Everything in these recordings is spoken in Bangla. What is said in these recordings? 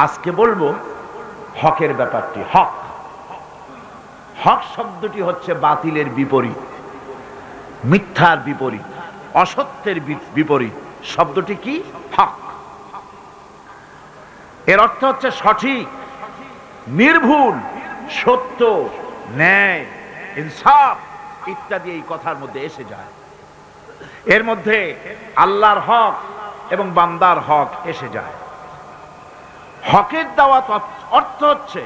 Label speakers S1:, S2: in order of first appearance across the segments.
S1: আজকে বলবো হকের ব্যাপারটি। হক, হক শব্দটি হচ্ছে বাতিলের বিপরীত, মিথ্যার বিপরীত, অসত্যের বিপরীত। শব্দটি কি? হক। এর অর্থ হচ্ছে সঠিক, নির্ভুল, সত্য, ন্যায়, ইনসাফ ইত্যাদি এই কথার মধ্যে এসে যায়। এর মধ্যে আল্লাহর হক এবং বান্দার হক এসে যায়। হকের দাওয়াত অর্থ হচ্ছে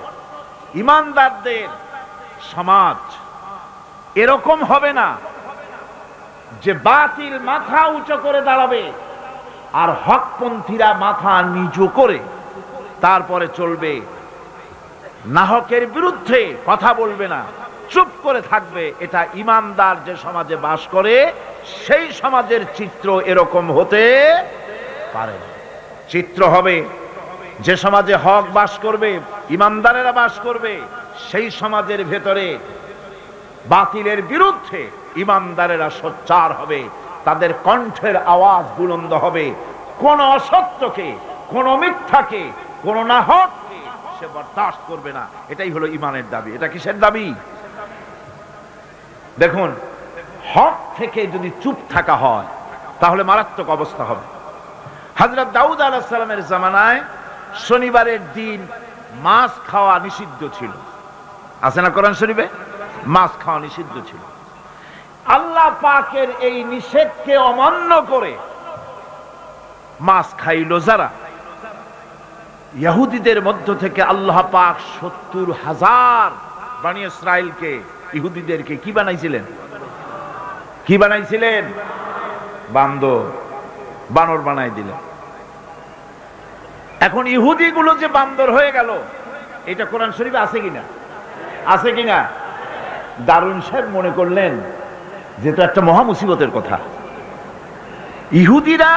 S1: ঈমানদারদের সমাজ এরকম হবে না যে বাতিল মাথা উঁচু করে দাঁড়াবে আর হকপন্থীরা মাথা নিচু করে তারপরে চলবে, নাহকের বিরুদ্ধে কথা বলবে না, চুপ করে থাকবে। এটা ঈমানদার যে সমাজে বাস করে সেই সমাজের চিত্র এরকম হতে পারে। চিত্র হবে যে সমাজে হক বাস করবে, ঈমানদারেরা বাস করবে, সেই সমাজের ভেতরে বাতিলের বিরুদ্ধে ঈমানদারেরা সোচ্চার হবে, তাদের কণ্ঠের আওয়াজ বুলন্দ হবে। কোন অসত্যকে, কোন মিথ্যাকে, কোন নাহককে সে বরদাস্ত করবে না। এটাই হলো ঈমানের দাবি। এটা কিসের দাবি? দেখুন, হক থেকে যদি চুপ থাকা হয় তাহলে মারাত্মক অবস্থা হবে। হযরত দাউদ আলাইহিস সালামের জামানায় শনিবারের দিন মাছ খাওয়া নিষিদ্ধ ছিল। আছে না কোরআন শরীফে? মাছ খাওয়া নিষিদ্ধ ছিল। আল্লাহ পাকের এই নিষেধকে অমান্য করে মাছ খাইল যারা, ইহুদিদের মধ্য থেকে আল্লাহ পাক ৭০,০০০ বনি ইসরাইলকে, ইহুদিদেরকে কি বানাইছিলেন? কি বানাইছিলেন? বানর বানাই দিলেন। এখন ইহুদিগুলো যে বান্দর হয়ে গেল, এটা কোরআন শরীফে আছে কিনা? আছে কিনা? দারুন সাহেব মনে করলেন যে তো একটা মহা মুসিবতের কথা। ইহুদিরা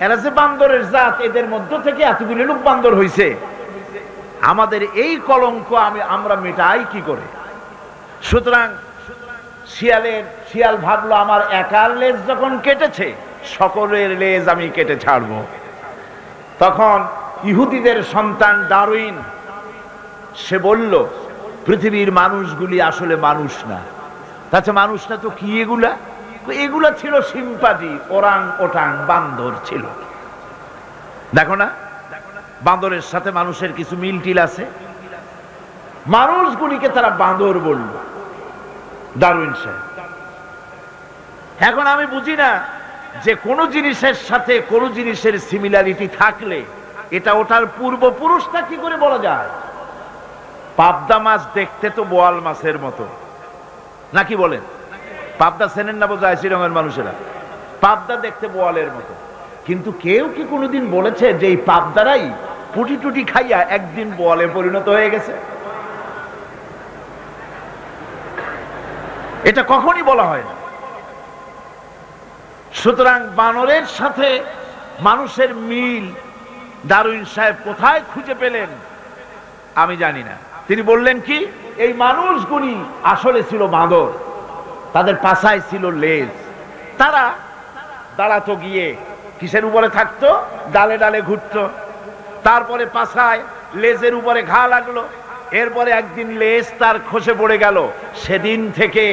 S1: এরা যে বান্দরের জাত, এদের মধ্য থেকে এতগুলো লোক বান্দর হইছে, আমাদের এই কলঙ্ক আমরা মেটাই কি করে? সুতরাং শিয়াল ভাবলো আমার একার লেজ যখন কেটেছে, সকলের লেজ আমি কেটে ছাড়বো। তখন ইহুদিদের সন্তান ডারউইন সে বলল, পৃথিবীর মানুষগুলি আসলে মানুষ না। তাছাড়া মানুষ না তো কি এগুলা? এগুলা ছিল সিম্পাজি, ওরাং ওটাং, বান্দর ছিল। দেখো না, বান্দরের সাথে মানুষের কিছু মিল টিল আছে। মানুষগুলিকে তারা বান্দর বলল, ডারউইন সাহেব। এখন আমি বুঝি না যে কোন জিনিসের সাথে কোন জিনিসের সিমিলারিটি থাকলে এটা ওটার পূর্বপুরুষটা কি করে বলা যায়? পাবদা মাছ দেখতে তো বোয়াল মাছের মতো, নাকি বলেন? পাবদা চেনেন না বোঝায় শ্রীরঙের মানুষেরা? পাবদা দেখতে বোয়ালের মতো। কিন্তু কেউ কি কোনোদিন বলেছে যে এই পাবদারাই পুটি টুটি খাইয়া একদিন বোয়ালে পরিণত হয়ে গেছে? এটা কখনই বলা হয় না। সুতরাং বানরের সাথে মানুষের মিল ডারউইন সাহেব কোথায় খুঁজে পেলেন আমি জানি না। তিনি বললেন কি, এই মানুষগুলি আসলে ছিল বাঁদর, তাদের পাছায় ছিল লেজ। তারা দাঁড়াতো গিয়ে কিসের উপরে থাকতো? ডালে ডালে ঘুরতো। তারপরে পাছায় লেজের উপরে ঘা লাগলো। এরপরে একদিন লেজ তার খসে পড়ে গেল। সেদিন থেকে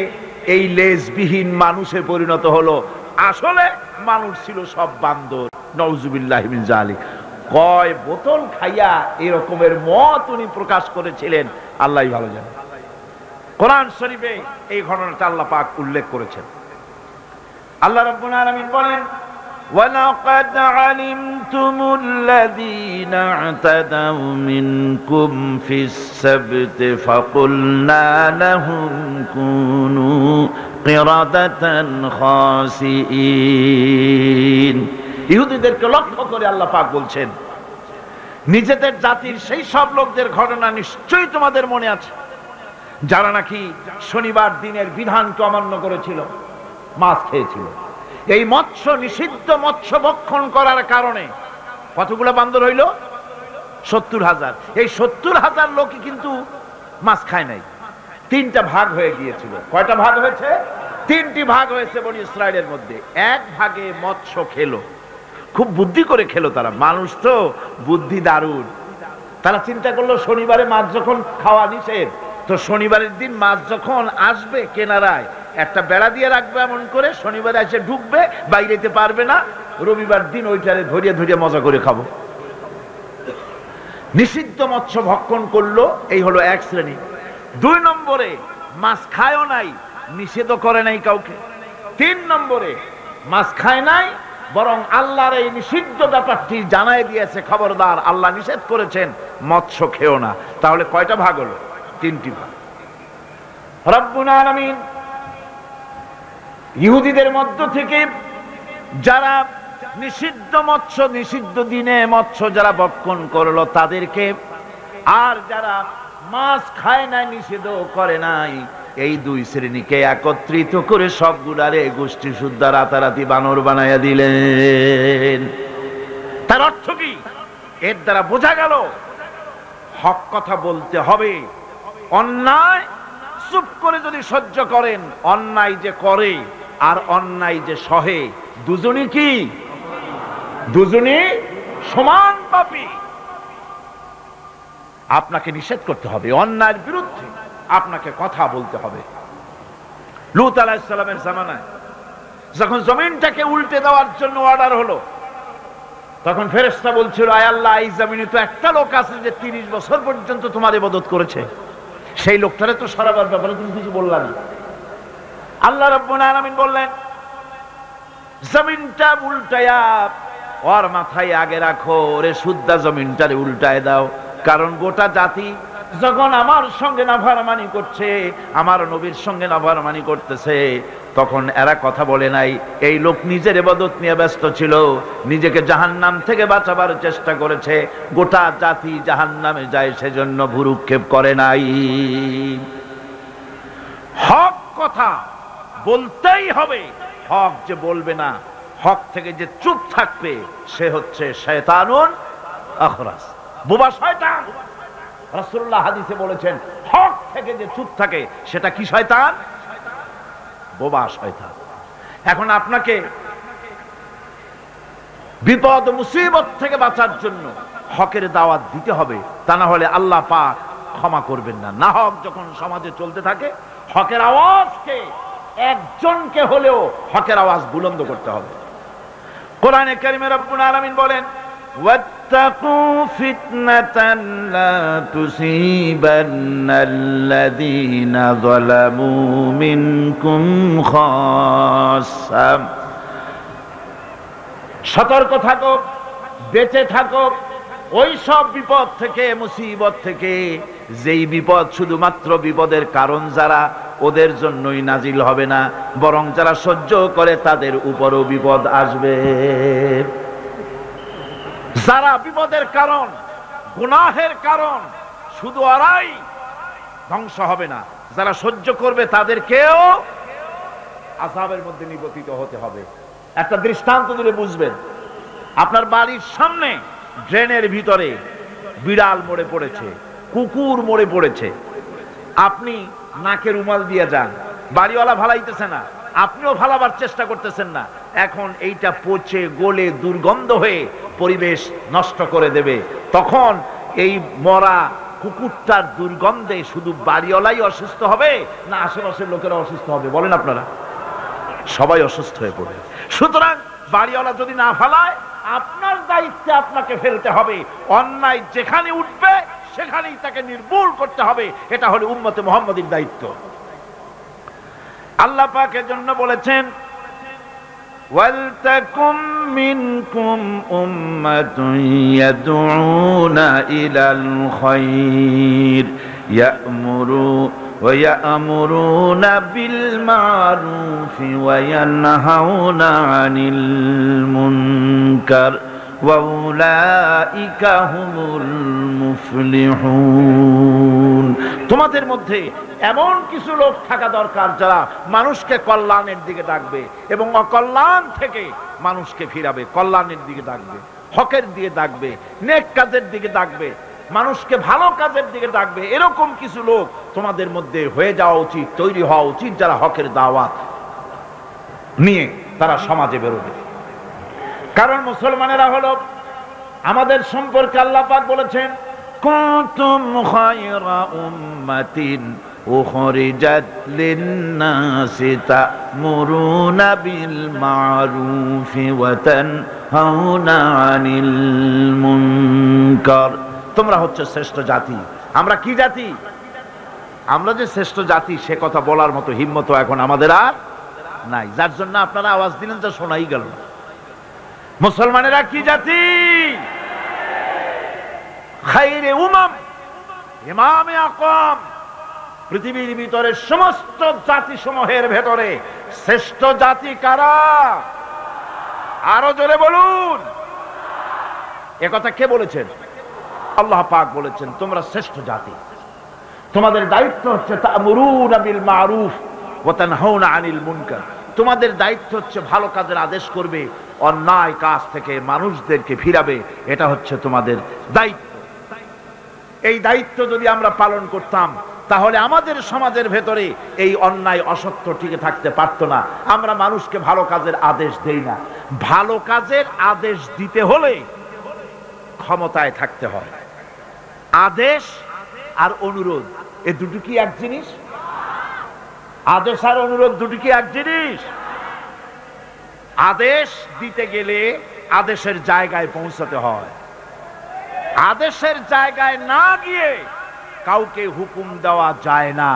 S1: এই লেজবিহীন মানুষে পরিণত হলো। আসলে মানুষ ছিল সব বান্দর। নাউজুবিল্লাহি মিন যালিক। কয় বোতল খাইয়া এরকমের মত উনি প্রকাশ করেছিলেন আল্লাহই ভালো জানে। কোরআন শরীফে এই ঘটনাটা আল্লাহ পাক উল্লেখ করেছেন। আল্লাহ রাব্বুল আলামিন বলেন, وَلَقَدْ عَلِمْتُمُ الَّذِينَ اعْتَدَوْا مِنْكُمْ فِي السَّبْتِ فَقُلْنَا لَهُمْ كُونُوا قِرَدَةً خَاسِئِينَ। ইহুদিদেরকে লক্ষ্য করে আল্লাহ পাক বলছেন, নিজেদের জাতির সেই সব লোকদের ঘটনা নিশ্চয়ই তোমাদের মনে আছে যারা নাকি শনিবার দিনের বিধানকে অমান্য করেছিল, মাছ খেয়েছিল। এই মৎস্য নিষিদ্ধ মৎস্য ভক্ষণ করার কারণে কতগুলো বান্দর হইল? ৭০,০০০। এই ৭০,০০০ লোকই কিন্তু মাছ খায় নাই। ৩টা ভাগ হয়ে গিয়েছিল। কয়টা ভাগ হয়েছে? 3টি ভাগ হয়েছে বনি ইসরাইলের মধ্যে। এক ভাগে মৎস্য খেলো, খুব বুদ্ধি করে খেলো তারা, মানুষ তো বুদ্ধি দারুণ। তারা চিন্তা করলো শনিবারে মাছ যখন খাওয়া নিষেধ, তো শনিবারের দিন মাছ যখন আসবে কেনারায় একটা বেড়া দিয়ে রাখবে, এমন করে শনিবারে এসে ঢুকবে, বাইরেতে পারবে না, রবিবার দিন ওইটারে ধরিয়ে ধরিয়ে মজা করে খাবো। নিষিদ্ধ মৎস্য ভক্ষণ করলো, এই হলো এক শ্রেণী। 2 নম্বরে মাছ খায়ও নাই, নিষেধও করে নাই কাউকে। 3 নম্বরে মাছ খায় নাই, বরং আল্লাহর এই নিষিদ্ধ ব্যাপারটি জানাই দিয়েছে, খবরদার আল্লাহ নিষেধ করেছেন মৎস্য খেও না। তাহলে কয়টা ভাগ হলো? 3টি ভাগ। রব্বুল আলামিন ইহুদিদের মধ্য থেকে যারা নিষিদ্ধ মৎস্য, নিষিদ্ধ দিনে মৎস্য যারা ভক্ষণ করলো তাদেরকে, আর যারা মাছ খায় নাই, নিষেধ করে নাই, এই 2 শ্রেণীকে একত্রিত করে সবগুলারে গোষ্ঠী শুদ্ধা রাতারাতি বানর বানাইয়া দিলেন। তার অর্থ কি? এর দ্বারা বোঝা গেল হক কথা বলতে হবে। অন্যায় চুপ করে যদি সহ্য করেন, অন্যায় যে করে আর অন্যায় যে সহে, দুজনই কি? দুজনই সমান পাপী। আপনাকে নিষেধ করতে হবে, অন্যায়ের বিরুদ্ধে আপনাকে কথা বলতে হবে। লূত আলাইহিস সালামের জামানায় যখন জমিনটাকে উল্টে দেওয়ার জন্য অর্ডার হলো, তখন ফেরেশতা বলছিল, আয় আল্লাহ, এই জমিনে তো একটা লোক আছে যে 30 বছর পর্যন্ত তোমার ইবাদত করেছে, সেই লোকটারে তো সরাবার ব্যাপারে তুমি কিছু বললা না। আল্লাহ রাব্বুল আলামিন বললেন, জমিনটা উল্টায়া ওর মাথায় আগে রাখো, ওরে শুদ্ধা জমিনটারে উল্টায় দাও। কারণ গোটা জাতি যখন আমার সঙ্গে নাফরমানি করছে, আমার নবীর সঙ্গে নাফরমানি করতেছে, তখন এরা কথা বলে নাই। এই লোক নিজের ইবাদত নিয়ে ব্যস্ত ছিল, নিজেকে জাহান্নাম থেকে বাঁচাবার চেষ্টা করেছে। গোটা জাতি জাহান্নামে যায়, সেজন্য ভুরুক্ষেপ করে নাই। হক কথা বলতেই হবে। হক যে বলবে না, হক থেকে যে চুপ থাকবে, সে হচ্ছে শয়তানুন আখরাস, বোবা শয়তান। রাসূলুল্লাহ হাদিসে বলেছেন, হক থেকে যে চুপ থাকে সেটা কি শয়তান? বোবা শয়তান। এখন আপনাকে বিপদ মুসিবত থেকে বাঁচার জন্য হকের দাওয়াত দিতে হবে, তা না হলে আল্লাহ পাক ক্ষমা করবেন না। না হক যখন সমাজে চলতে থাকে, হকের আওয়াজকে, একজনকে হলেও হকের আওয়াজ বুলন্দ করতে হবে। কোরআনে কারিমে রব্বুল আলামিন বলেন, واتقوا فتنة لا تصيبن الذين ظلموا منكم خاصة। সতর্ক থাকো, বেঁচে থাকো ওই সব বিপদ থেকে, মুসিবত থেকে, যেই বিপদ শুধুমাত্র বিপদের কারণ যারা, ওদের জন্যই নাজিল হবে না, বরং যারা সহ্য করে তাদের উপরও বিপদ আসবে। যারা বিপদের কারণ, গুনাহের কারণ, শুধু ওরাই ধ্বংস হবে না, যারা সহ্য করবে তাদেরকেও আযাবের মধ্যে নিপতিত হতে হবে। একটা দৃষ্টান্ত দিলে বুঝবেন। আপনার বাড়ির সামনে ড্রেনের ভিতরে বিড়াল মরে পড়েছে, কুকুর মরে পড়েছে, আপনি নাকে রুমাল দিয়ে যান, বাড়িওয়ালা ভালাইতেছে না, আপনিও ভালাবার চেষ্টা করতেছেন না। এখন এইটা পচে গলে দুর্গন্ধ হয়ে পরিবেশ নষ্ট করে দেবে। তখন এই মরা কুকুরটার দুর্গন্ধে শুধু বাড়িওয়ালাই অসুস্থ হবে না আশেপাশের লোকেরা অসুস্থ হবে? বলেন আপনারা, সবাই অসুস্থ হয়ে পড়বে। সুতরাং বাড়িওয়ালা যদি না ফালায়, আপনার দায়িত্বে আপনাকে ফেলতে হবে। অন্যায় যেখানে উঠবে সেখানেই তাকে নির্মূল করতে হবে। এটা হলো উম্মতে মুহাম্মাদীর দায়িত্ব। আল্লাহ পাক এর জন্য বলেছেন, ওয়ালতাকুম মিনকুম উম্মাতুন ইয়াদউনা ইলাল খায়র ইয়া'মুরুনা বিল মা'রুফি ওয়া ইয়ানহাউনা আনিল মুনকার ওয়া উলাইকা হুমুল মুফলিহুন। তোমাদের মধ্যে এমন কিছু লোক থাকা দরকার যারা মানুষকে কল্যাণের দিকে ডাকবে এবং অকল্যাণ থেকে মানুষকে ফিরাবে, কল্যাণের দিকে ডাকবে, হকের দিকে ডাকবে, নেক কাজের দিকে ডাকবে, মানুষকে ভালো কাজের দিকে ডাকবে। এরকম কিছু লোক তোমাদের মধ্যে হয়ে যাওয়া উচিত, তৈরি হওয়া উচিত, যারা হকের দাওয়াত নিয়ে তারা সমাজে বেরোবে। কারণ মুসলমানেরা হলো আমাদের সম্পর্কে আল্লাহ পাক বলেছেন কুনতুম খায়রা উম্মাতিন উখরিজাত লিন-নাসি তা'মুরুনা বিল মা'রুফি ওয়া তানহাউনা আনিল মুনকার। তোমরা হচ্ছে শ্রেষ্ঠ জাতি। আমরা কি জাতি? আমরা যে শ্রেষ্ঠ জাতি সে কথা বলার মতো হিম্মত এখন আমাদের আর নাই, যার জন্য আপনারা আওয়াজ দিলেন যা শোনাই গেল না। মুসলমানেরা কি জাতি? খায়রে উমাম, ইমামে আকওয়াম। পৃথিবীর ভিতরে সমস্ত জাতি সমূহের ভেতরে শ্রেষ্ঠ জাতি কারা? আরো জোরে বলুন। এ কথা কে বলেছেন? আল্লাহ পাক বলেছেন তোমরা শ্রেষ্ঠ জাতি। তোমাদের দায়িত্ব হচ্ছে তা'মুরুনা বিল মা'রুফ ওয়া তানহাউনা আনিল মুনকার। তোমাদের দায়িত্ব হচ্ছে ভালো কাজের আদেশ করবে, অন্যায় কাজ থেকে মানুষদেরকে ফিরাবে। এটা হচ্ছে তোমাদের দায়িত্ব। এই দায়িত্ব যদি আমরা পালন করতাম তাহলে আমাদের সমাজের ভেতরে এই অন্যায় অসত্য টিকে থাকতে পারত না। আমরা মানুষকে ভালো কাজের আদেশ দেই না। ভালো কাজের আদেশ দিতে হলে ক্ষমতায় থাকতে হয়। আদেশ আর অনুরোধ এই দুটো কি এক জিনিস? আদেশ আর অনুরোধ দুটো কি এক জিনিস? আদেশ দিতে গেলে আদেশের জায়গায় পৌঁছাতে হয়। আদেশের জায়গায় না গিয়ে কাউকে হুকুম দেওয়া যায় না,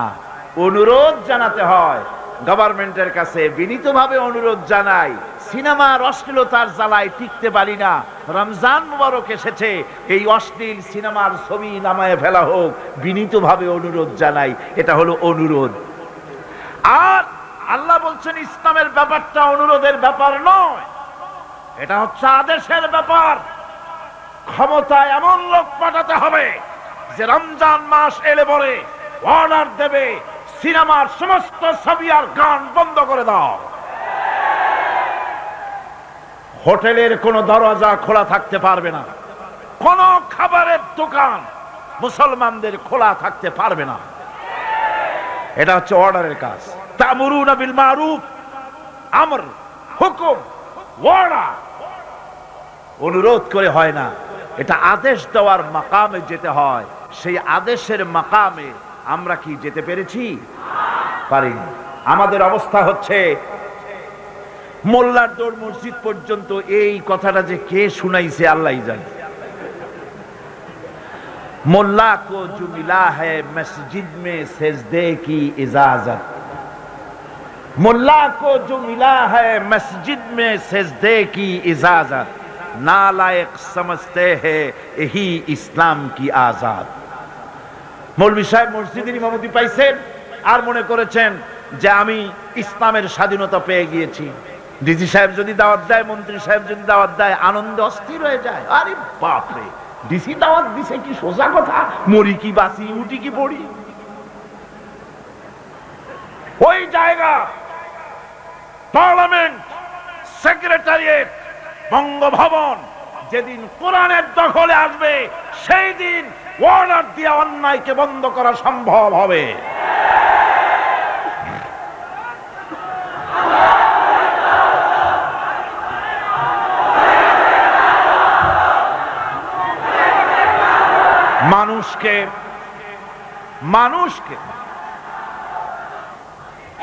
S1: অনুরোধ জানাতে হয়। গভর্নমেন্টের কাছে বিনীতভাবে অনুরোধ জানাই, সিনেমার অশ্লীলতার জ্বালায় টিকতে পারি না, রমজান মুবারক এসেছে, এই অশ্লীল সিনেমার ছবি নামায় ফেলা হোক, বিনীতভাবে অনুরোধ জানাই। এটা হলো অনুরোধ। আর আল্লাহ বলছেন ইসলামের ব্যাপারটা অনুরোধের ব্যাপার নয়, এটা হচ্ছে আদেশের ব্যাপার। ক্ষমতায় এমন লোক পাঠাতে হবে যে রমজান মাস এলে পরে অর্ডার দেবে সিনেমার সমস্ত ছবি আর গান বন্ধ করে দাও। হোটেলের কোন দরজা খোলা থাকতে পারবে না, কোন খাবারের দোকান মুসলমানদের খোলা থাকতে পারবে না। এটা হচ্ছে অর্ডারের কাজ। তা'মুরুনা বিল মা'রুফ, আমর, হুকুম, অর্ডার। অনুরোধ করে হয় না, এটা আদেশ দেওয়ার মাকামে যেতে হয়। সেই আদেশের মাকামে আমরা কি যেতে পেরেছি? পারিনি। আমাদের অবস্থা হচ্ছে মোল্লার দৌড় মসজিদ পর্যন্ত। এই কথাটা যে কে শুনাইছে আল্লাহই জানে। मोल्ला को जो मिला है मस्जिद में सजदे की इजाजत, मुल्ला को जो मिला है मस्जिद में सजदे की इजाजत, नालायक समझते हैं यही इस्लाम की आजाद। मौलवी साहेब मस्जिদের ইমামতি পাইছেন আর মনে করেছেন যে আমি ইসলামের স্বাধীনতা পেয়ে গিয়েছি। ডিজি সাহেব যদি দাওয়াত দেয়, মন্ত্রী সাহেব যদি দাওয়াত দেয়, আনন্দ অস্থির হয়ে যায়। আরে বাপ রে, ডিসি দাওয়াত দিছে, কি সোজা কথা, মরি কি বাসি, উঠি কি পড়ি। ওই জায়গা পার্লামেন্ট, সেক্রেটারিয়েট, বঙ্গভবন যেদিন কোরআনের দখলে আসবে সেই দিন অর্ডার দিয়ে অন্যায়কে বন্ধ করা সম্ভব হবে। মানুষকে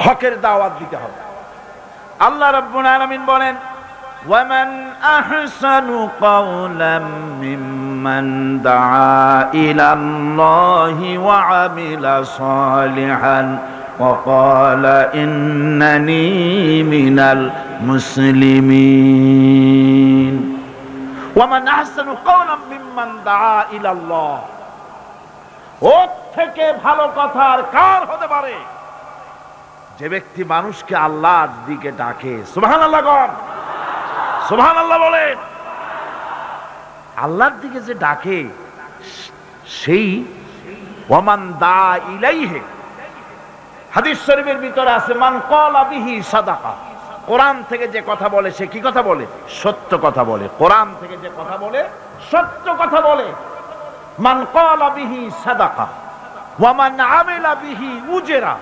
S1: হকের দাওয়াত দিতে হবে। আল্লাহ রাব্বুল আলামিন বলেন ওয়ামান আহসানু কাওলাম মিম্মান দাআ ইলাল্লাহি ওয়া আমিলা সালিহান ওয়া ক্বালা ইন্নানী মিনাল মুসলিমিন। ওয়ামান আহসানু কাওলাম মিম্মান দাআ ইলাল্লাহ, ওর থেকে ভালো কথা আর কার হতে পারে যে ব্যক্তি মানুষকে আল্লাহর দিকে ডাকে। সুবহানাল্লাহ গণ, সুবহানাল্লাহ বলেন। আল্লাহর দিকে যে ডাকে সেই ওয়ামান দা ইলাইহি, হাদিস শরীফের ভিতরে আছে মান ক্বালা বিহি সাদাকা। কোরআন থেকে যে কথা বলে সে কি কথা বলে? সত্য কথা বলে। কোরআন থেকে যে কথা বলে সত্য কথা বলে। মান ক্বালা বিহি সাদাকা ওয়া মান আমিলা বিহি উজরা।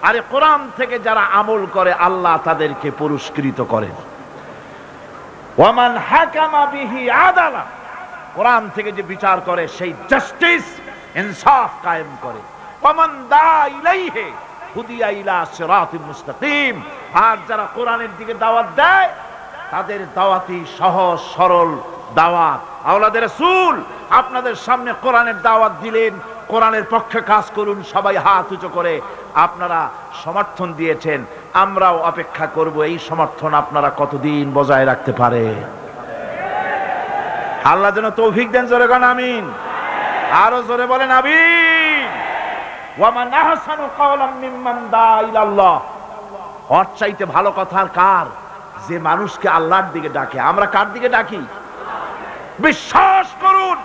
S1: আরে কোরআন থেকে যারা আমল করে আল্লাহ তাদেরকে পুরস্কৃত করেন। ওয়ামান হাকামা বিহি আদালা, কোরআন থেকে যে বিচার করে সেই জাস্টিস ইনসাফ কায়েম করে। ওয়ামান দা ইলাইহি হুদিয়া ইলা সিরাতিল মুস্তাকিম, আর যারা কোরআনের দিকে দাওয়াত দেয় তাদের দাওয়াতই সহজ সরল দাওয়াত। আওলাদের রাসূল আপনাদের সামনে কোরআনের দাওয়াত দিলেন, কোরআনের পক্ষে কাজ করুন, সবাই হাত উঁচু করে আপনারা সমর্থন দিয়েছেন। আমরাও অপেক্ষা করব এই সমর্থন আপনারা কতদিন বজায় রাখতে পারে। আল্লাহ যেন তৌফিক দেন। জোরে বলেন আমিন, আরো জোরে বলেন আমিন। ওয়ামান আহসানু কাওলাম মিম্মান দা ইলাল্লাহ, ওর চাইতে ভালো কথা আর কার, যে মানুষকে আল্লাহর দিকে ডাকে। আমরা কার দিকে ডাকি? বিশ্বাস করুন,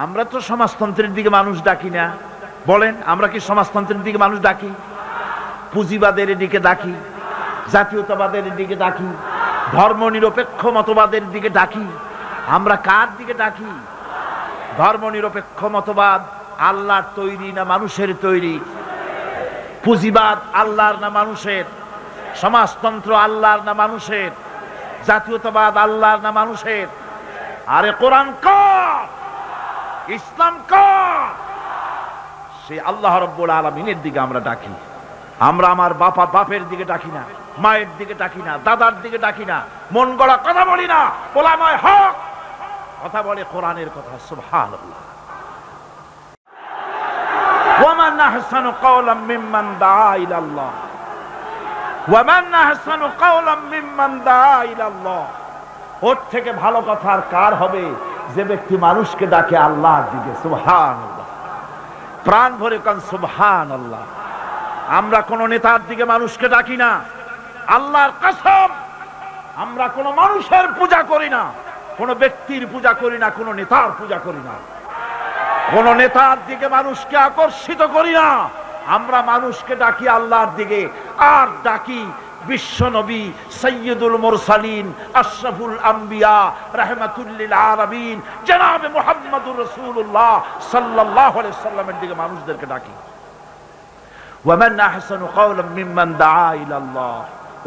S1: আমরা তো সমাজতন্ত্রের দিকে মানুষ ডাকি না। বলেন, আমরা কি সমাজতন্ত্রের দিকে মানুষ ডাকি? পুঁজিবাদের দিকে ডাকি, জাতীয়তাবাদের দিকে ডাকি, ধর্ম নিরপেক্ষ মতবাদের দিকে ডাকি। আমরা কার দিকে ডাকি? ধর্ম নিরপেক্ষ মতবাদ আল্লাহর তৈরি না মানুষের তৈরি? পুঁজিবাদ আল্লাহর না মানুষের? সমাজতন্ত্র আল্লাহর না মানুষের? জাতীয়তাবাদ আল্লাহর না মানুষের? আরে কোরআন কার, ইসলাম কার? সেই আল্লাহ রাব্বুল আলামিনের দিকে আমরা ডাকি। আমরা আমার বাপের দিকে ডাকি না, মায়ের দিকে ডাকি না, দাদার দিকে ডাকি না, মন গড়া কথা বলি না। ওলামায়ে হক কথা বলে কোরআনের কথা। সুবহানাল্লাহ। ওয়ামান আহসানু কাওলাম মিম্মান দা ইলাল্লাহ, ওয়ামান আহসানু কাওলাম মিম্মান দা ইলাল্লাহ, ওর থেকে ভালো কথা আর কার হবে যে ব্যক্তি মানুষকে ডাকে আল্লাহর দিকে। সুবহানাল্লাহ, প্রাণ ভরে কান সুবহানাল্লাহ। আমরা কোন নেতার দিকে মানুষকে ডাকি না, আল্লাহর কসম। আমরা কোন মানুষের পূজা করি না, কোন ব্যক্তির পূজা করি না, কোন নেতার পূজা করি না, কোন নেতার দিকে মানুষকে আকর্ষিত করি না। আমরা মানুষকে ডাকি আল্লাহর দিকে, আর ডাকি বিশ্ব নবী সাইয়্যিদুল মুরসালিন আশরাফুল আম্বিয়া রাহমাতুল লিল আলামিন জনাবে মুহাম্মদুর রাসূলুল্লাহ সাল্লাল্লাহু আলাইহি সাল্লামের দিকে মানুষদেরকে ডাকি। ওয়ামান আহসানু কাওলাম মিম্মান দাআ ইলাল্লাহ,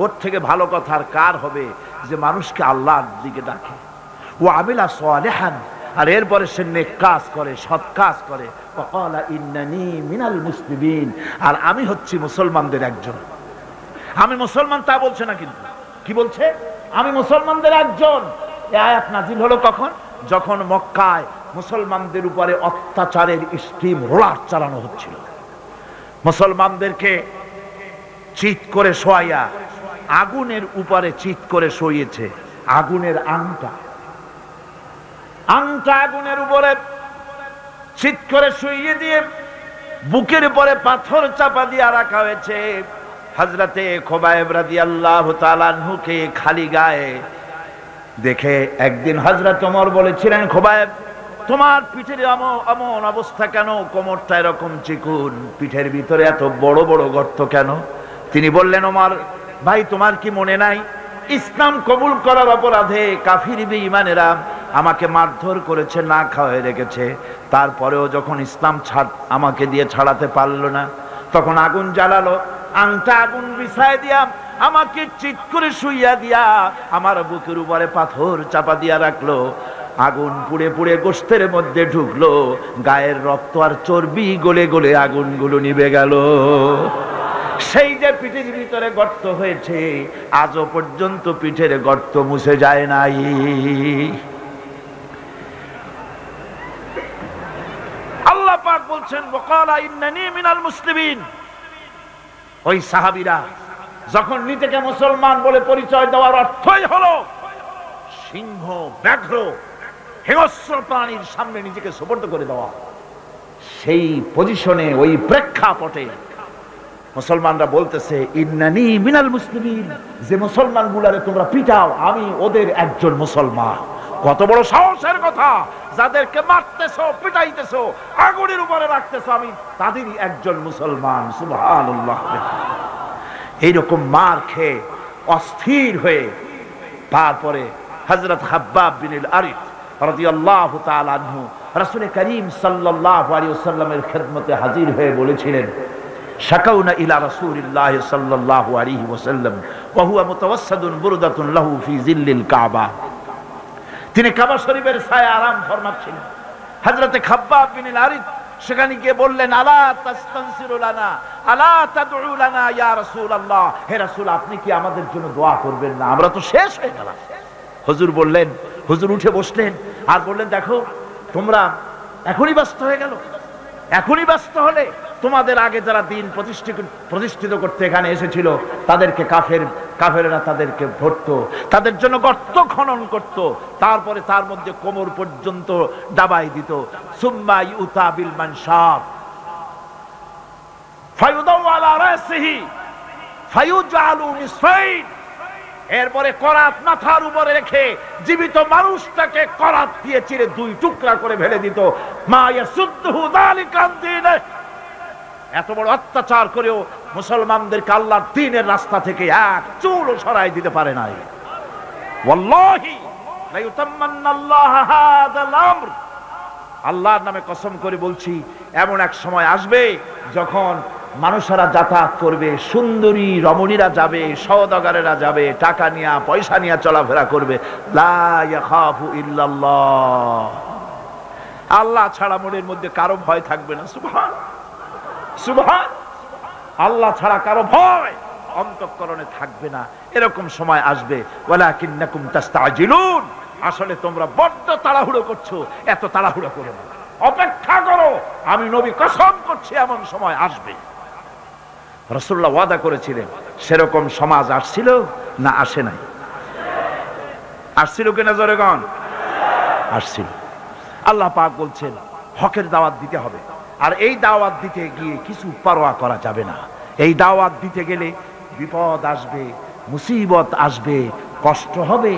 S1: ওর থেকে ভালো কথা আর কার হবে যে মানুষকে আল্লাহর দিকে ডাকে। ওয়া আমিলা সালিহান, আর এরপরে সে নেক কাজ করে, সৎ কাজ করে। ওয়া ক্বালা ইন্নানি মিনাল মুসলিমিন, আর আমি হচ্ছি মুসলমানদের একজন। আমি মুসলমান তা বলছে না, কিন্তু কি বলছে? আমি মুসলমানদের একজন। এই আয়াত নাজিল হলো কখন? যখন মক্কায় মুসলমানদের উপরে অত্যাচারের স্টিম রোলার চালানো হচ্ছিল। মুসলমানদেরকে চিৎ করে শোয়াইয়া আগুনের উপরে চিৎ করে শোইয়েছে। আগুনের আংটা আগুনের উপরে চিৎ করে শুইয়ে দিয়ে বুকের উপরে পাথর চাপা দিয়ে রাখা হয়েছে। হযরতে খুবাইব রাদিয়াল্লাহু তাআলা আনহুকে খালি গায়ে দেখে একদিন হযরত ওমর বলেছিলেন, খুবাইব, তোমার পিঠের এমন অবস্থা কেন? কোমরটা এরকম চিকুন, পিঠের ভিতরে এত বড় বড় গর্ত কেন? তিনি বললেন, ওমর ভাই, তোমার কি মনে নাই ইসলাম কবুল করার অপরাধে কাফির বেঈমানেরা আমাকে মারধর করেছে, না খাওয়ায় রেখেছে। তারপরেও যখন ইসলাম আমাকে দিয়ে ছাড়াতে পারলো না, তখন আগুন জ্বালালো, আংটা আগুন বিছায় দিয়া আমাকে চিৎ করে শুইয়া দিয়া আমার বুকের উপরে পাথর চাপা দিয়া রাখলো। আগুন পুড়ে পুড়ে গোশতের মধ্যে ঢুকলো, গায়ের রক্ত আর চর্বি গলে গলে আগুনগুলো নিভে গেল। সেই যে পিঠের ভিতরে গর্ত হয়েছে, আজও পর্যন্ত পিঠের গর্ত মুছে যায় নাই। আল্লাহ পাক বলছেন, ওয়াকালা ইন্নানি মিনাল মুসলিমিন। ওই সাহাবীরা যখন নিজেকে মুসলমান বলে পরিচয় দেওয়ার অর্থই হলো সিংহ, ব্যাঘ্র, হিংস্র প্রাণীর সামনে নিজেকে সুপর্দ করে দেওয়া, সেই পজিশনে, ওই প্রেক্ষাপটে মুসলমানরা বলতেছে, ইন্নানি মিনাল মুসলিমিন, যে মুসলমান গুলারে তোমরা পিটাও, আমি ওদের একজন মুসলমান। কত বড় সাহসের কথা! যাদেরকে মারতেছো, পিটাইতেছো, আগুনের উপরে রাখতেছো, আমি তাদেরই একজন মুসলমান। সুবহানাল্লাহ। এইরকম মার খেয়ে অস্থির হয়ে তারপরে হযরত খাব্বাব বিন আল-আরিত রাদিয়াল্লাহু তাআলা আনহু রাসূল করিম সাল্লাল্লাহু আলাইহি ওয়াসাল্লামের খিদমতে হাজির হয়ে বলেছিলেন, শাকাউনা ইলা রাসূলিল্লাহ সাল্লাল্লাহু আলাইহি ওয়াসাল্লাম ওয়া হুয়া মুতাওয়াসসাদুন বুরদাতুন লাহু ফি জিল্লিল কাবা। তিনি কাবা শরীফের ছায়ায় আরাম ফরমাচ্ছিলেন। হযরতে খাব্বাব বিন আল-আরিদ সেখানে গিয়ে বললেন, আলা তাস্তানসিরু লানা, আলা তাদউ লানা ইয়া রাসূলুল্লাহ, হে রাসূল আপনি কি আমাদের জন্য দোয়া করবেন না, আমরা তো শেষ হয়ে গেলাম। হুজুর বললেন, হুজুর উঠে বসলেন আর বললেন, দেখো তোমরা এখনই ব্যস্ত হয়ে গেল, এখনই ব্যস্ত হলে তোমাদের আগে যারা দিন প্রতিষ্ঠিত করতে এখানে এসেছিল তাদেরকে কাফেরেরা তাদেরকে ধরতো, তাদের জন্য গর্ত খনন করত, তারপরে তার মধ্যে কোমর পর্যন্ত দাবাই দিত। সুম্মা ইউতা বিল মানশার ফায়ুদাউ আলা রাসিহি ফায়ুজআলু নিসফাইন, এরপরে করাত মাথার উপরে রেখে জীবিত মানুষটাকে করাত দিয়ে চিরে দুই টুকরা করে ফেলে দিত। মা ইয়াসুদ্দুহু যালিকা আন দীনে, এত বড় অত্যাচার করেও মুসলমানদেরকে আল্লাহর দ্বীনের রাস্তা থেকে এক চুলও সরাই দিতে পারে নাই। ওয়াল্লাহি লা ইউতাম্মান্নাল্লাহু হাযাল আমর, আল্লাহর নামে কসম করে বলছি, এমন এক সময় আসবে যখন মানুষেরা যাতায়াত করবে, সুন্দরী রমণীরা যাবে, সওদাগরেরা যাবে, টাকা নিয়ে পয়সা নিয়ে চলাফেরা করবে, লা ইয়াখাফু ইল্লাল্লাহ, আল্লাহ ছাড়া মনের মধ্যে কারো ভয় থাকবে না। সুবহান সুবহান, আল্লাহ ছাড়া কারো ভয় অন্তঃকরণে থাকবে না। এরকম সময় আসবে, ওয়ালাকিন্নাকুম তাস্তাজিলুন, আসলে তোমরা বড্ড তাড়াহুড়ো করছো, এত তাড়াহুড়ো করো না, অপেক্ষা করো, আমি নবী কসম করছি এমন সময় আসবে। রাসূলুল্লাহ ওয়াদা করেছিলেন, সেরকম সমাজ আসছিল না আসে নাই? আসছিল কিনা জোরে গণ? আসছিল। আল্লাহ পাক বলছেন হকের দাওয়াত দিতে হবে, আর এই দাওয়াত দিতে গিয়ে কিছু পরোয়া করা যাবে না। এই দাওয়াত দিতে গেলে বিপদ আসবে, মুসিবত আসবে, কষ্ট হবে,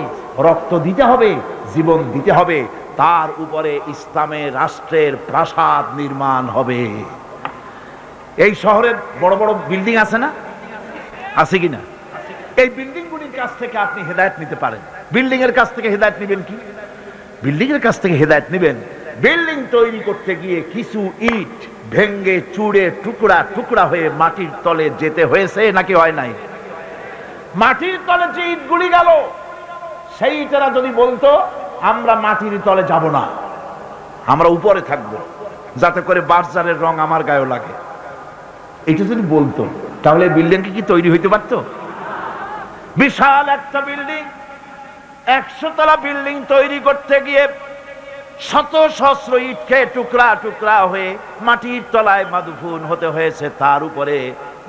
S1: রক্ত দিতে হবে, জীবন দিতে হবে, তার উপরে ইসলামের রাষ্ট্রের প্রাসাদ নির্মাণ হবে। এই শহরের বড় বড় বিল্ডিং আছে না, আছে কিনা? এই বিল্ডিং গুলির কাছ থেকে আপনি হেদায়েত নিতে পারেন। বিল্ডিং এর কাছ থেকে হেদায়েত নেবেন কি? বিল্ডিং এর কাছ থেকে হেদায়েত নেবেন, বিল্ডিং তৈরি করতে গিয়ে কিছু ইট ভেঙ্গে চুড়ে টুকরা টুকরা হয়ে মাটির তলে যেতে হয়েছে নাকি হয় নাই? মাটির তলে যে ইটগুলি গেল, সেই ইটেরা যদি বলতো আমরা মাটির তলে যাব না, আমরা উপরে থাকবো, যাতে করে বার্জারের রং আমার গায়ে লাগে, এটা যদি বলতো, তাহলে বিল্ডিং কি তৈরি হইতে পারতো? বিশাল একটা বিল্ডিং, 100 তলা বিল্ডিং তৈরি করতে গিয়ে শত সহস্র ইটকে টুকরা টুকরা হয়ে মাটির তলায় মাদফুন হতে হয়েছে, তার উপরে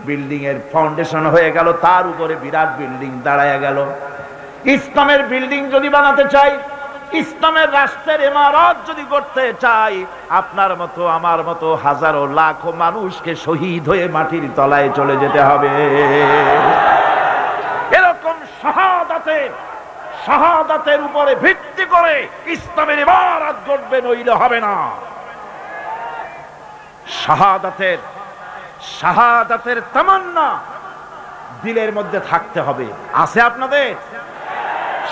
S1: বিল্ডিং এর ফাউন্ডেশন হয়ে গেল, তার উপরে বিরাট বিল্ডিং দাঁড়ায় গেল। ইসলামের বিল্ডিং যদি বানাতে চাই, ইসলামের রাষ্ট্রের ইমারত যদি করতে চাই, আপনার মতো আমার মতো হাজারো লাখো মানুষকে শহীদ হয়ে মাটির তলায় চলে যেতে হবে। এরকম শাহাদাতের উপরে ভিত্তি করে ইসলামের ইমারত গড়বে, নইলে হবে না। শাহাদাতের তামান্না দিলের মধ্যে থাকতে হবে। আছে আপনাদের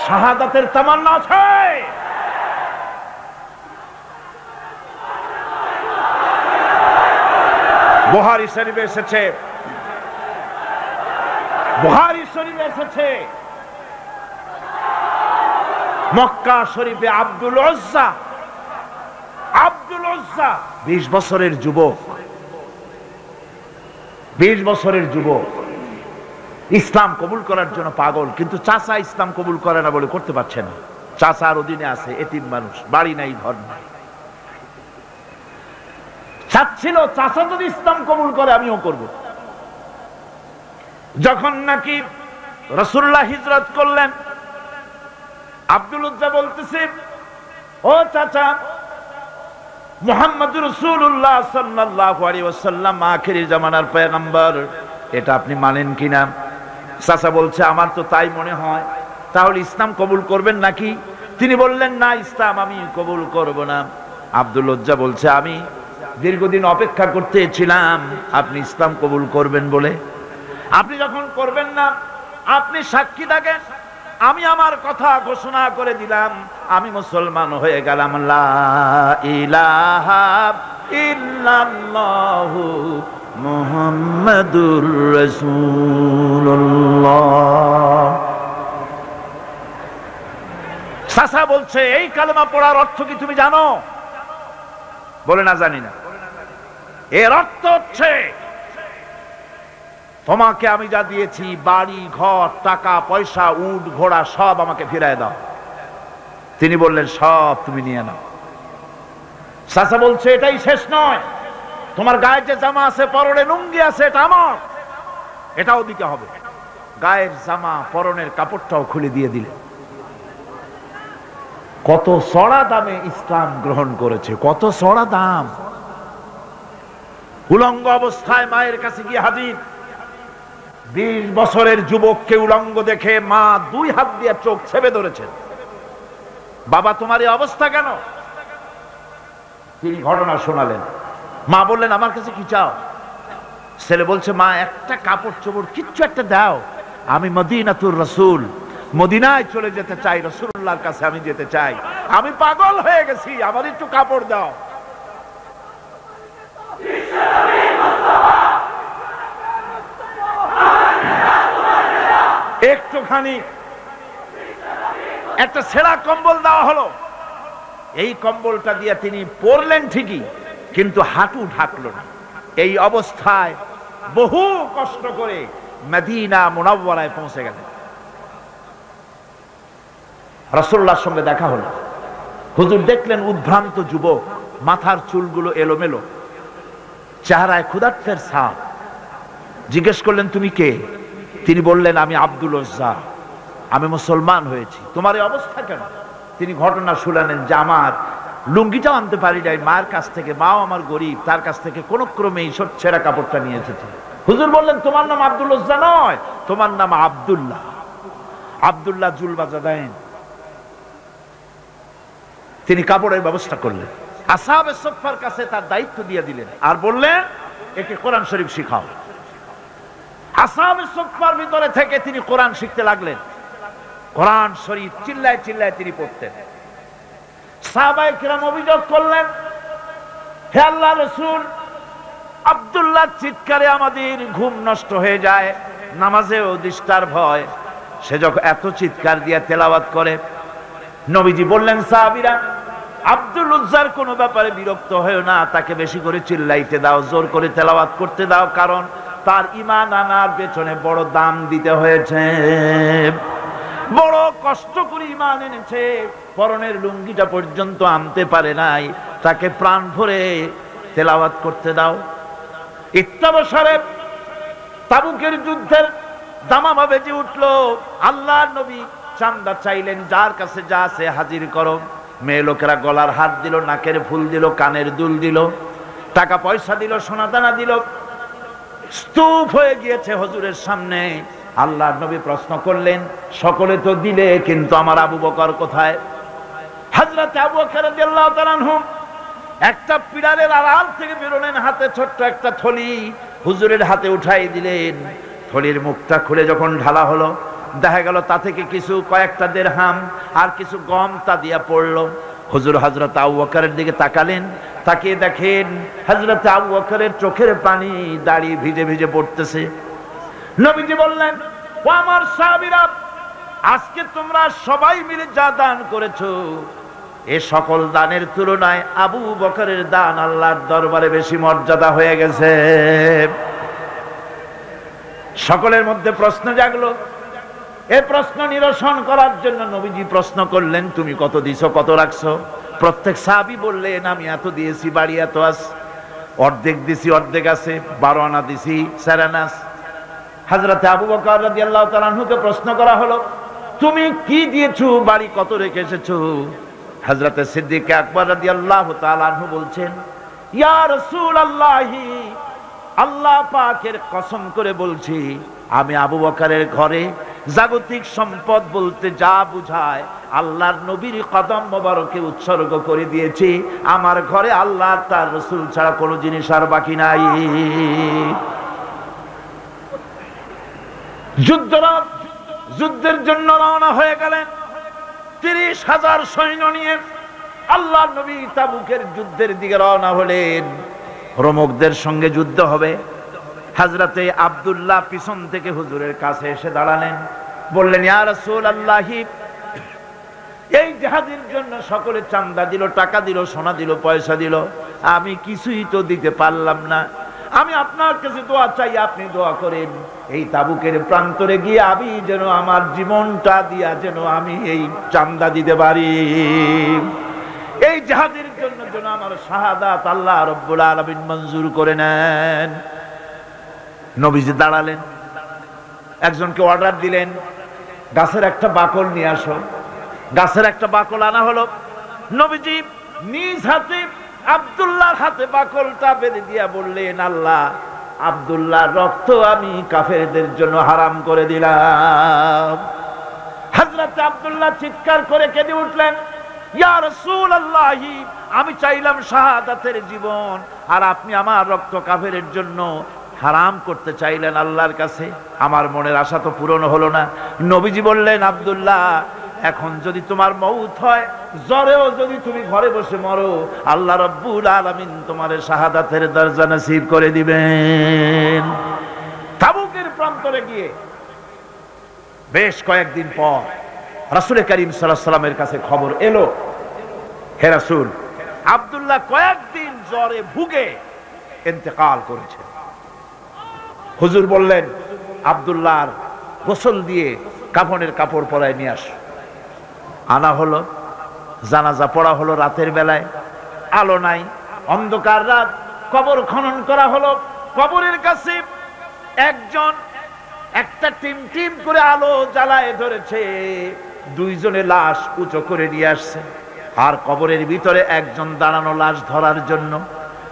S1: শাহাদাতের তামান্না? আছে। বুখারী শরীফে এসেছে, মক্কা শরীফে আব্দুল উজ্জা 20 বছরের যুবক, 20 বছরের যুবক ইসলাম কবুল করার জন্য পাগল, কিন্তু চাচা ইসলাম কবুল করে না বলে করতে পারছে না। চাচার অধীনে আছে, এতিম মানুষ, বাড়ি নাই, ঘর নাই। চাচ্ছিল চাচা যদি ইসলাম কবুল করে আমিও করব। যখন নাকি রাসূলুল্লাহ হিজরত করলেন, আব্দুল উজ্জা বলতেছে, ও চাচা, মুহাম্মদুর রাসূলুল্লাহ সাল্লাল্লাহু আলাইহি ওয়াসাল্লাম আখিরি জামানার পয়গম্বর, এটা আপনি মানেন কিনা? চাচা বলছে, আমার তো তাই মনে হয়। তাহলে ইসলাম কবুল করবেন নাকি? তিনি বললেন, না, ইসলাম আমি কবুল করব না। আব্দুল উজ্জা বলছে, আমি দীর্ঘদিন অপেক্ষা করতেছিলাম আপনি ইসলাম কবুল করবেন বলে। আপনি যখন করবেন না, আপনি সাক্ষী থাকেন, আমি আমার কথা ঘোষণা করে দিলাম, আমি মুসলমান হয়ে গেলাম। লা ইলাহা ইল্লাল্লাহু মুহাম্মাদুর রাসূলুল্লাহ। চাচা বলছে এই কালেমা পড়ার অর্থ কি তুমি জানো? বলে না, জানি না। এর অর্থ হচ্ছে তোমাকে আমি যা দিয়েছি, বাড়ি ঘর টাকা পয়সা উট ঘোড়া সব আমাকে ফিরায় দাও। তিনি বললেন সব তুমি নিয়ে নাও। চাচা বলছে এটাই শেষ নয়, তোমার গায়ের যে জামা আছে, পরনে লুঙ্গি আছে, এটা আমার, এটাও দিতে হবে। গায়ের জামা পরনের কাপড়টাও খুলে দিয়ে দিলেন। কত চড়া দামে ইসলাম গ্রহণ করেছে, কত চড়া দাম। উলঙ্গ অবস্থায় মায়ের কাছে গিয়ে হাজির। 20 বছরের যুবককে উলঙ্গ দেখে মা 2 হাত দিয়ে চোখ ছেপে ধরেছেন। বাবা তোমার এই অবস্থা কেন? তিনি ঘটনা শোনালেন। মা বললেন আমার কাছে কি চাও? ছেলে বলছে মা একটা কাপড় চোপড় কিচ্ছু একটা দাও, আমি মদিনাতুর রাসূল, মদিনায় চলে যেতে চাই, রাসূলুল্লাহর কাছে আমি যেতে চাই, আমি পাগল হয়ে গেছি, আমার একটু কাপড় দাও। একটুখানি একটা ছেঁড়া কম্বল দেওয়া হলো। এই কম্বলটা দিয়ে তিনি পরলেন ঠিকই, কিন্তু হাঁটু ঢাকলো না। এই অবস্থায় বহু কষ্ট করে মদিনা মুনাওয়ারায় পৌঁছে গেলেন। রাসূলুল্লাহর সঙ্গে দেখা হলো। হুজুর দেখলেন উদ্ভ্রান্ত যুবক, মাথার চুলগুলো এলোমেলো, চেহারায় ক্ষুধার্তের ছাপ। জিজ্ঞেস করলেন তুমি কে? তিনি বললেন আমি আব্দুল উজ্জা, আমি মুসলমান হয়েছি, তোমার এই অবস্থা কেন? তিনি ঘটনা শুনালেন যে আমার লুঙ্গিটাও আনতে পারি নাই মায়ের কাছ থেকে, মাও আমার গরিব, তার কাছ থেকে কোন ক্রমে এই ছেঁড়া কাপড়টা নিয়ে এসেছে। হুজুর বললেন তোমার নাম আব্দুল উজ্জা নয়, তোমার নাম আব্দুল্লাহ, আব্দুল্লাহ জুলবাজাদাইন। তিনি কাপড়ের ব্যবস্থা করলেন, আসহাবে সুফফার কাছে তার দায়িত্ব দিয়ে দিলেন, আর বললেন একে কোরআন শরীফ শিখাও। আসহাবে সুফফার ভিতরে থেকে তিনি কোরআন শিখতে লাগলেন। কোরআন শরীফ চিল্লায় চিল্লায় তিনি পড়তেন। সাহাবায়ে কিরাম অভিযোগ করলেন, হে আল্লাহর রাসূল, আব্দুল্লাহ চিৎকারে আমাদের ঘুম নষ্ট হয়ে যায়, নামাজেও ডিস্টার্ব হয়, সে যখন এত চিৎকার দিয়ে তেলাওয়াত করে। নবীজি বললেন সাহাবীরা, আব্দুল উজ্জার কোনো ব্যাপারে বিরক্ত হয়েও না, তাকে বেশি করে চিল্লাইতে দাও, জোর করে তেলাওয়াত করতে দাও, কারণ তার ঈমান আনার পেছনে বড় দাম দিতে হয়েছে, বড় কষ্ট করে ঈমান এনেছে, পরনের লুঙ্গিটা পর্যন্ত আনতে পারে নাই, তাকে প্রাণ ভরে তেলাওয়াত করতে দাও। ইত্তাবসারে তাবুকের যুদ্ধের দামামা বেজে উঠল। আল্লাহর নবী চান্দা চাইলেন, যার কাছে যা আছে হাজির করো। মেয়ে লোকেরা গলার হাত দিল, নাকের ফুল দিল, কানের দুল দিল, টাকা পয়সা দিল, সোনাদানা দিল। স্তূপ হয়ে গিয়েছে হুজুরের সামনে। আল্লাহর নবী প্রশ্ন করলেন, সকলে তো দিলে, কিন্তু আমার আবু বকর কোথায়? হযরত আবু বকর রাদিয়াল্লাহু তাআলা আনহু একটা পিলারের আড়াল থেকে বেরোলেন, হাতে ছোট্ট একটা থলি হুজুরের হাতে উঠাই দিলেন। থলির মুখটা খুলে যখন ঢালা হলো, দেখা গেল তা থেকে কিছু কয়েকটা দিরহাম আর কিছু গম তা দিয়া পড়লো। হুজুর হযরত আবু বকরের দিকে তাকালেন, তাকিয়ে দেখেন হযরত আবু বকরের চোখের পানি দাঁড়িয়ে ভিজে ভিজে পড়তেছে। নবীজি বললেন, ও আমার সাহাবীরা, আজকে তোমরা সবাই মিলে যা দান করেছো, এ সকল দানের তুলনায় আবু বকরের দান আল্লাহর দরবারে বেশি মর্যাদা হয়ে গেছে। সকলের মধ্যে প্রশ্ন জাগলো। এই প্রশ্ন নিরসন করার জন্য নবীজি প্রশ্ন করলেন, তুমি কত দিছো, কত রাখছো? প্রত্যেক সাহাবী বললেন, আমি এত দিয়েছি, বাড়ি এত আছে, অর্ধেক দিছি, অর্ধেক আছে, 12 আনা দিছি, 4 আনা। হযরত আবু বকর রাদিয়াল্লাহু তাআলা আনহুকে প্রশ্ন করা হলো, তুমি কি দিয়েছো, বাড়ি কত রেখে এসেছো? হযরত সিদ্দিক আকবর রাদিয়াল্লাহু তাআলা আনহু বলছেন, ইয়া রাসূলুল্লাহি, আল্লাহ পাকের কসম করে বলছি, আমি আবু বকরের ঘরে জাগতিক সম্পদ বলতে যা বুঝায় আল্লাহর নবীর কদম মোবারকে উৎসর্গ করে দিয়েছি। আমার ঘরে আল্লাহ তার রাসূল ছাড়া কোনো জিনিস আর বাকি নাই। যুদ্ধের জন্য রওনা হয়ে গেলেন 30,000 সৈন্য নিয়ে। আল্লাহর নবী তাবুকের যুদ্ধের দিকে রওনা হলেন। রোমকদের সঙ্গে যুদ্ধ হবে, হযরতে আব্দুল্লাহ পিছন থেকে হুজুরের কাছে এসে দাঁড়ালেন, বললেন, ইয়া রাসূলুল্লাহ, এই জিহাদের জন্য সকলে চাঁদা দিল, টাকা দিল, সোনা দিল, পয়সা দিল, আমি কিছুই তো দিতে পারলাম না। আমি আপনার কাছে দোয়া চাই, আপনি দোয়া করেন এই তাবুকের প্রান্তরে গিয়ে আমি যেন আমার জীবনটা দিয়া যেন আমি এই চাঁদা দিতে পারি, এই জিহাদের জন্য যেন আমার শাহাদাত আল্লাহ রাব্বুল আলামিন মঞ্জুর করে নেন। নবীজি দাঁড়ালেন, একজনকে অর্ডার দিলেন, গাছের একটা বাকল নিয়ে আসো। গাছের একটা বাকল আনা হলো। নবীজি নিজ হাতে আব্দুল্লাহর হাতে বাকলটা বেঁধে দিয়া বললেন, আল্লাহ, আব্দুল্লাহর রক্ত আমি কাফেরদের জন্য হারাম করে দিলাম। হযরত আব্দুল্লাহ চিৎকার করে কেঁদে উঠলেন, ইয়া রাসূলুল্লাহ, আমি চাইলাম শাহাদাতের জীবন, আর আপনি আমার রক্ত কাফেরের জন্য হারাম করতে চাইলেন আল্লাহর কাছে, আমার মনের আশা তো পূরণ হলো না। নবীজি বললেন, আব্দুল্লাহ, এখন যদি তোমার মউত হয়, জ্বরেও যদি তুমি ঘরে বসে মরো, আল্লাহ রাব্বুল আলামিন তোমার শাহাদাতের দরজা নসিব করে দিবেন। তাবুকের প্রান্তরে গিয়ে বেশ কয়েকদিন পর রাসূল করিম সাল্লাল্লাহু আলাইহি ওয়াসাল্লামের কাছে খবর এলো, হে রাসূল, আব্দুল্লাহ কয়েকদিন জ্বরে ভুগে ইন্তেকাল করেছে। হুজুর বললেন, আব্দুল্লাহর গোসল দিয়ে কাফনের কাপড় পরায় নিয়ে আস। আনা হলো, জানাজা পড়া হলো রাতের বেলায়, আলো নাই, অন্ধকার রাত, কবর খনন করা হলো। কবরের কাছে একজন একটা টিম টিম করে আলো জ্বালায় ধরেছে, দুইজনে লাশ উঁচু করে নিয়ে আসছে, আর কবরের ভিতরে একজন দাঁড়ানো লাশ ধরার জন্য।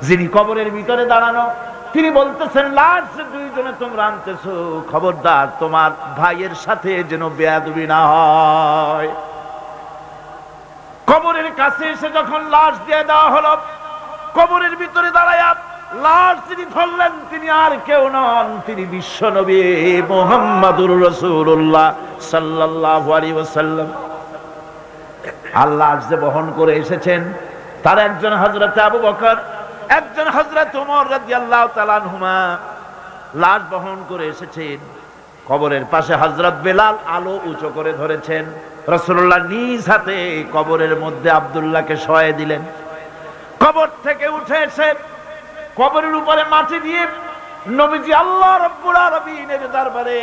S1: যিনি কবরের ভিতরে দাঁড়ানো, তিনি বলতেছেন, লাশ দুইজনে তোমরা আনতেছো, খবরদার তোমার ভাইয়ের সাথে যেন বেয়াদবি না হয়। কবরের কাছে এসে যখন লাশ দিয়ে দেওয়া হলো, কবরের ভিতরে দাঁড়ায়া লাশ যিনি ধরলেন তিনি আর কেউ নন, তিনি বিশ্বনবী মুহাম্মদুর রাসূলুল্লাহ সাল্লাল্লাহু আলাইহি ওয়াসাল্লাম। আল্লাহ যে বহন করে এসেছেন তার একজন হযরত আবু বকর, একজন হযরত ওমর রাদিয়াল্লাহু তাআলা আনহুমা লাশ বহন করে এসেছেন। কবরের পাশে হযরত বেলাল আলো উঁচু করে ধরেছেন। রাসূলুল্লাহ নিজ হাতে কবরের মধ্যে আব্দুল্লাহকে শোয়ায় দিলেন। কবর থেকে উঠে এসে কবরের উপরে মাটি দিয়ে নবীজি আল্লাহ রাব্বুল আলামিনের দরবারে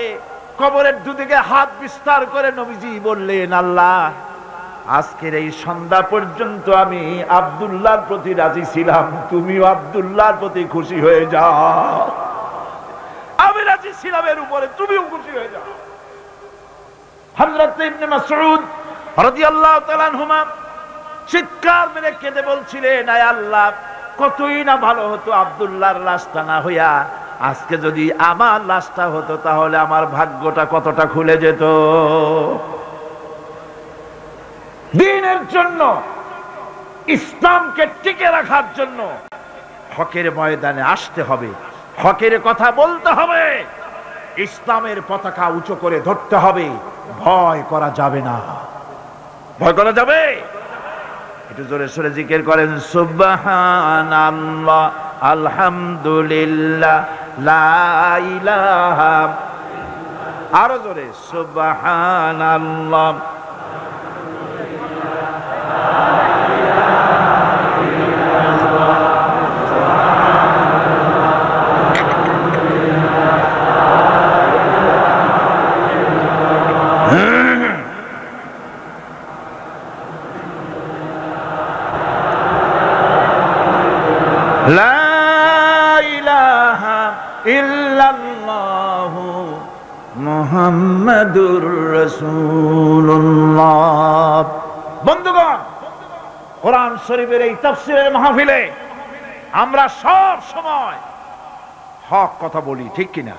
S1: কবরের দুদিকে হাত বিস্তার করে নবীজি বললেন, আল্লাহ, আজকের এই সন্ধ্যা পর্যন্ত আমি আব্দুল্লাহর প্রতি রাজি ছিলাম, তুমিও আব্দুল্লাহর প্রতি খুশি হয়ে যাও। আমি রাজি ছিলাম এর উপরে, তুমিও খুশি হয়ে যাও। হযরত ইবনে মাসউদ রাদিয়াল্লাহু তাআলা আনহুমা চিৎকার মেরে কেঁদে বলছিলেন, আয় আল্লাহ, কতই না ভালো হতো আব্দুল্লাহর লাশটা না হইয়া আজকে যদি আমার লাশটা হতো, তাহলে আমার ভাগ্যটা কতটা খুলে যেত। দ্বীনের জন্য, ইসলামকে টিকে রাখার জন্য হকের ময়দানে আসতে হবে, হকের কথা বলতে হবে, ইসলামের পতাকা উঁচু করে ধরতে হবে, ভয় করা যাবে না। ভয় করা যাবে? একটু জোরে সোরে জিকির করেন, সুবহানাল্লাহ, আলহামদুলিল্লাহ, লা ইলাহা, আরো জোরে, সুবহানাল্লাহ, লা ইলাহা ইল্লাল্লাহু মুহাম্মাদুর রাসূলুল্লাহ। বন্ধুগণ, কোরআন শরীফের এই তাফসীরের মাহফিলে আমরা সব সময় হক কথা বলি, ঠিক কিনা?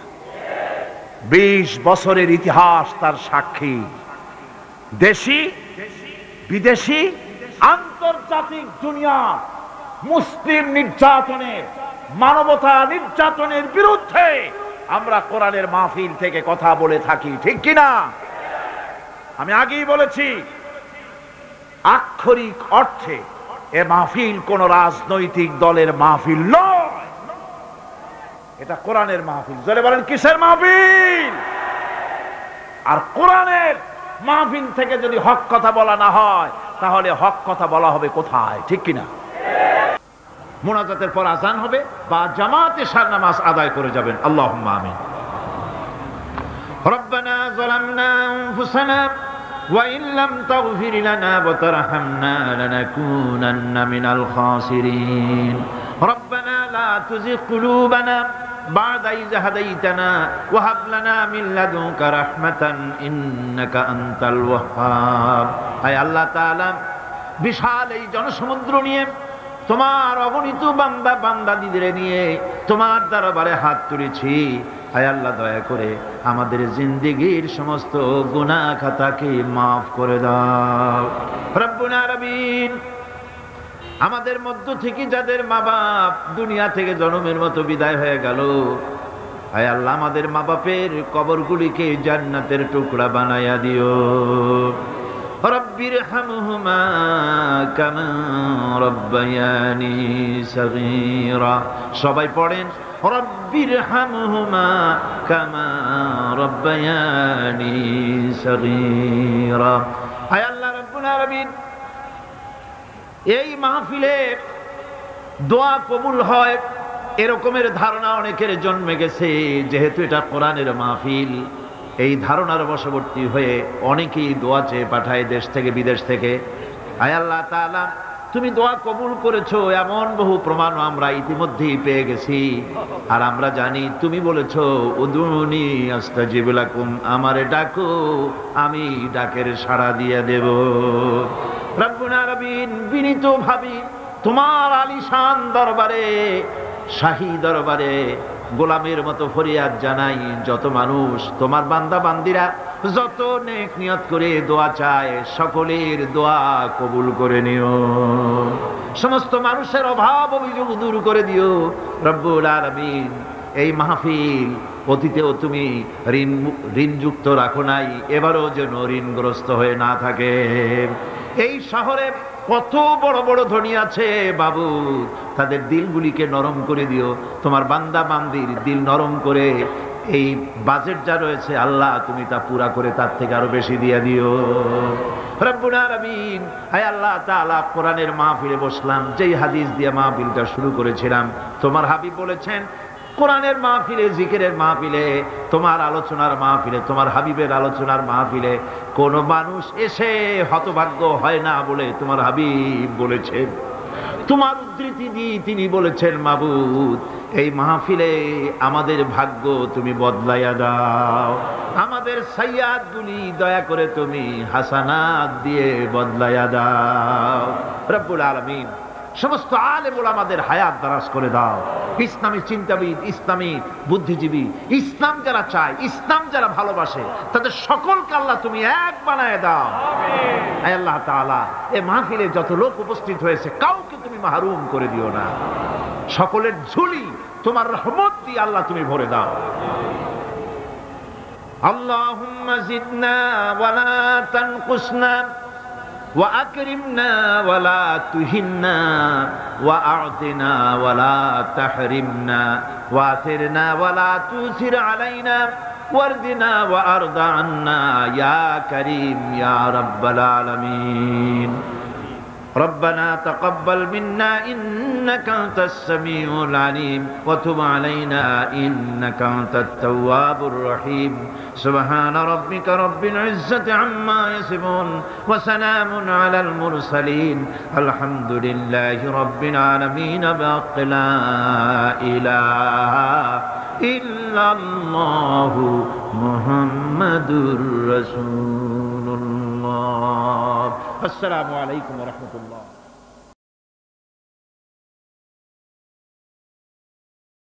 S1: 20 বছরের ইতিহাস তার সাক্ষী। দেশি বিদেশি আন্তর্জাতিক দুনিয়া মুসলিম নির্যাতনের, মানবতা নির্যাতনের বিরুদ্ধে আমরা কোরআনের মাহফিল থেকে কথা বলে থাকি, ঠিক কিনা? আমি আগেই বলেছি, আক্ষরিক অর্থে এ মাহফিল কোন রাজনৈতিক দলের মাহফিল নয়, এটা কোরআনের মাহফিল। জোরে বলেন কিসের মাহফিল? আর কোরআনের মাহফিল থেকে যদি হক কথা বলা না হয় তাহলে হক কথা বলা হবে কোথায়? ঠিক কিনা? মুনাজাতের পর আজান হবে বা জামাতে সার নামাজ আদায় করে যাবেন। আল্লাহুম্মা আমিন। রব্বানা যালামনা আনফুসানা ওয়া ইন লাম তাগফির লানা ওয়া তারহামনা লানাকুনান্না মিনাল খাসিরিন। রব্বানা লা তুযিগ কুলুবানা বা'দা ইয হাদাইতানা ওয়া হাব লানা মিন লাদুনকা রাহমাতান ইন্নাকা আনতাল ওয়াহ্হাব। আয় আল্লাহ তাআলা, বিশাল এই জনসমুদ্র নিয়ে তোমার অগণিত বান্দা বান্দাদিদের নিয়ে তোমার দরবারে হাত তুলেছি। আয় আল্লাহ, দয়া করে আমাদের জিন্দেগীর সমস্ত গুনাহ খাতাকে মাফ করে দাও। রব্বুল আলামিন, আমাদের মধ্য থেকে যাদের মা বাপ দুনিয়া থেকে জন্মের মতো বিদায় হয়ে গেল, আয় আল্লাহ, আমাদের মা বাপের কবরগুলিকে জান্নাতের টুকরা বানায়া দিও। রব্বিরহামহুমা কামা রব্বায়ানি সগীরা। সবাই পড়েন রব্বিরহামহুমা কামা রব্বায়ানি সগীরা। আয় আল্লাহ রাব্বুল আলামিন, এই মাহফিলে দোয়া কবুল হয় এরকমের ধারণা অনেকের জন্মে গেছে। যেহেতু এটা কোরআনের মাহফিল, এই ধারণার বশবর্তী হয়ে অনেকেই দোয়া চেয়ে পাঠায় দেশ থেকে বিদেশ থেকে। আয় আল্লাহ তাআলা, তুমি দোয়া কবুল করেছো এমন বহু প্রমাণ আমরা ইতিমধ্যেই পেয়ে গেছি। আর আমরা জানি তুমি বলেছো উদুনি আস্তাজিব লাকুম, আমারে ডাকো আমি ডাকের সাড়া দিয়ে দেব। রব্বুল আলামিন, বিনীত ভাবি তোমার আলিশান দরবারে, শাহী দরবারে গোলামের মতো ফরিয়াদ জানাই। যত মানুষ তোমার বান্দা বান্দিরা যত নেক নিয়ত করে দোয়া চায়, সকলের দোয়া কবুল করে নিও। সমস্ত মানুষের অভাব অভিযোগ দূর করে দিও রব্বুল আলামিন। এই মাহফিল অতীতেও তুমি ঋণযুক্ত রাখো নাই, এবারও যেন ঋণগ্রস্ত হয়ে না থাকে। এই শহরে কত বড় বড় ধনী আছে বাবু, তাদের দিলগুলিকে নরম করে দিও। তোমার বান্দা বান্দির দিল নরম করে এই বাজেট যা রয়েছে আল্লাহ তুমি তা পুরা করে তার থেকে আরো বেশি দিয়ে দিও রব্বুল আলামিন। আয় আল্লাহ তাআলা, কোরআনের মাহফিলে বসলাম, যেই হাদিস দিয়ে মাহফিলটা শুরু করেছিলাম, তোমার হাবিব বলেছেন কোরআনের মাহফিলে, জিকিরের মাহফিলে, তোমার আলোচনার মাহফিলে, তোমার হাবিবের আলোচনার মাহফিলে কোন মানুষ এসে হতভাগ্য হয় না বলে তোমার হাবিব বলেছেন। তোমার উদ্ধৃতি দিয়ে তিনি বলেছেন, মাবুদ এই মাহফিলে আমাদের ভাগ্য তুমি বদলাইয়া দাও, আমাদের সাইয়াদ গুলি দয়া করে তুমি হাসানাত দিয়ে বদলাইয়া দাও রব্বুল আলামিন। সমস্ত আলেম ওলামাদের হায়াত দারাজ করে দাও। ইসলামী চিন্তাবিদ, ইসলামী বুদ্ধিজীবী, ইসলাম যারা চায়, ইসলাম যারা ভালোবাসে, তাদের সকলকে আল্লাহ তুমি এক বানায় দাও। আয় আল্লাহ তাআলা, এই মাহফিলে যত লোক উপস্থিত হয়েছে কাউকে তুমি মাহরুম করে দিও না। সকলের ঝুলি তোমার রহমত দিয়ে আল্লাহ তুমি ভরে দাও। আল্লাহুম্মা জিদনা ওয়ালা তানকুসনা وأكرمنا ولا تهنا وأعطنا ولا تحرمنا وآثرنا ولا تؤثر علينا واردنا وأرض عنا يا كريم يا رب العالمين. ربنا تقبل منا إنك أنت السميع العليم وتب علينا إنك أنت التواب الرحيم. سبحان ربك رب العزة عما يصفون وسلام على المرسلين الحمد لله رب العالمين. بحق لا إله إلا الله محمد رسول الله. السلام عليكم ورحمة الله.